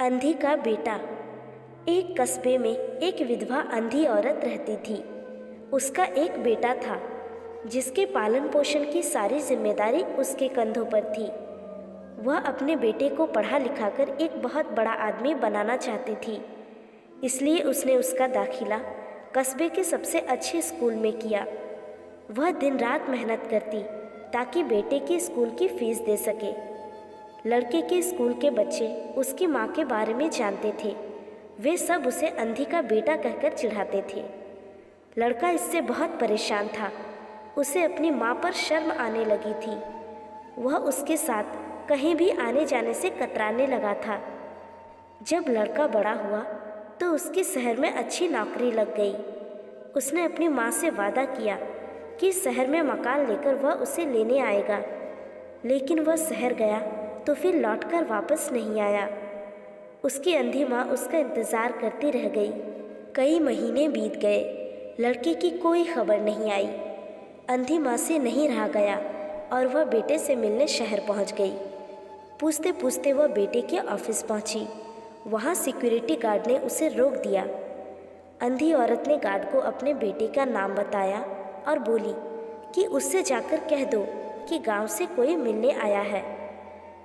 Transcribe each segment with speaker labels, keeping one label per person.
Speaker 1: अंधी का बेटा। एक कस्बे में एक विधवा अंधी औरत रहती थी। उसका एक बेटा था जिसके पालन पोषण की सारी जिम्मेदारी उसके कंधों पर थी। वह अपने बेटे को पढ़ा लिखाकर एक बहुत बड़ा आदमी बनाना चाहती थी, इसलिए उसने उसका दाखिला कस्बे के सबसे अच्छे स्कूल में किया। वह दिन रात मेहनत करती ताकि बेटे की स्कूल की फीस दे सके। लड़के के स्कूल के बच्चे उसकी माँ के बारे में जानते थे। वे सब उसे अंधी का बेटा कहकर चिढ़ाते थे। लड़का इससे बहुत परेशान था। उसे अपनी माँ पर शर्म आने लगी थी। वह उसके साथ कहीं भी आने जाने से कतराने लगा था। जब लड़का बड़ा हुआ तो उसकी शहर में अच्छी नौकरी लग गई। उसने अपनी माँ से वादा किया कि शहर में मकान लेकर वह उसे लेने आएगा, लेकिन वह शहर गया तो फिर लौटकर वापस नहीं आया। उसकी अंधी माँ उसका इंतज़ार करती रह गई। कई महीने बीत गए, लड़के की कोई खबर नहीं आई। अंधी माँ से नहीं रहा गया और वह बेटे से मिलने शहर पहुँच गई। पूछते पूछते वह बेटे के ऑफिस पहुँची। वहाँ सिक्योरिटी गार्ड ने उसे रोक दिया। अंधी औरत ने गार्ड को अपने बेटे का नाम बताया और बोली कि उससे जाकर कह दो कि गांव से कोई मिलने आया है।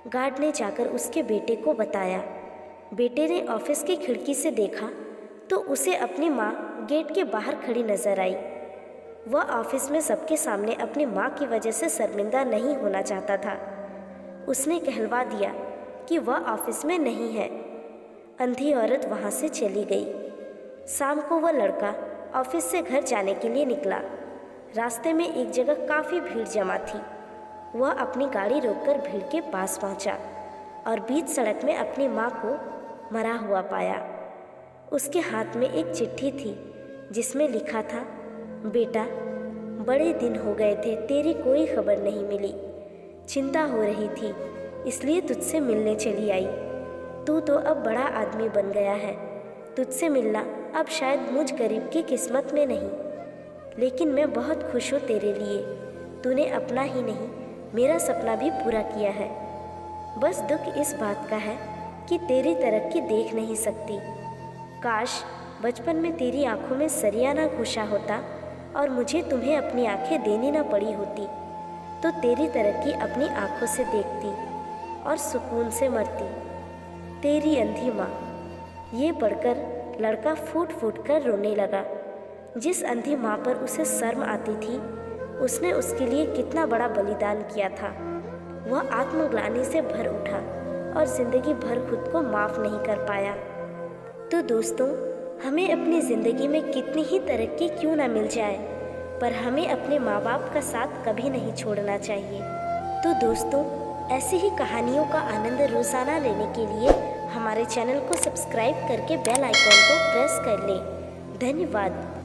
Speaker 1: गार्ड ने जाकर उसके बेटे को बताया। बेटे ने ऑफिस की खिड़की से देखा तो उसे अपनी माँ गेट के बाहर खड़ी नजर आई। वह ऑफिस में सबके सामने अपनी माँ की वजह से शर्मिंदा नहीं होना चाहता था। उसने कहलवा दिया कि वह ऑफिस में नहीं है। अंधी औरत वहाँ से चली गई। शाम को वह लड़का ऑफिस से घर जाने के लिए निकला। रास्ते में एक जगह काफ़ी भीड़ जमा थी। वह अपनी गाड़ी रोककर भीड़ के पास पहुंचा और बीच सड़क में अपनी माँ को मरा हुआ पाया। उसके हाथ में एक चिट्ठी थी जिसमें लिखा था, बेटा, बड़े दिन हो गए थे, तेरी कोई खबर नहीं मिली। चिंता हो रही थी, इसलिए तुझसे मिलने चली आई। तू तो अब बड़ा आदमी बन गया है। तुझसे मिलना अब शायद मुझ गरीब की किस्मत में नहीं, लेकिन मैं बहुत खुश हूँ तेरे लिए। तूने अपना ही नहीं, मेरा सपना भी पूरा किया है। बस दुख इस बात का है कि तेरी तरक्की देख नहीं सकती। काश बचपन में तेरी आंखों में सरिया ना घुसा होता और मुझे तुम्हें अपनी आंखें देनी ना पड़ी होती, तो तेरी तरक्की अपनी आंखों से देखती और सुकून से मरती। तेरी अंधी माँ। ये पढ़कर लड़का फूट फूट कर रोने लगा। जिस अंधी माँ पर उसे शर्म आती थी, उसने उसके लिए कितना बड़ा बलिदान किया था। वह आत्मग्लानि से भर उठा और जिंदगी भर खुद को माफ़ नहीं कर पाया। तो दोस्तों, हमें अपनी ज़िंदगी में कितनी ही तरक्की क्यों ना मिल जाए, पर हमें अपने माँ बाप का साथ कभी नहीं छोड़ना चाहिए। तो दोस्तों, ऐसी ही कहानियों का आनंद रोज़ाना लेने के लिए हमारे चैनल को सब्सक्राइब करके बेल आइकॉन को प्रेस कर लें। धन्यवाद।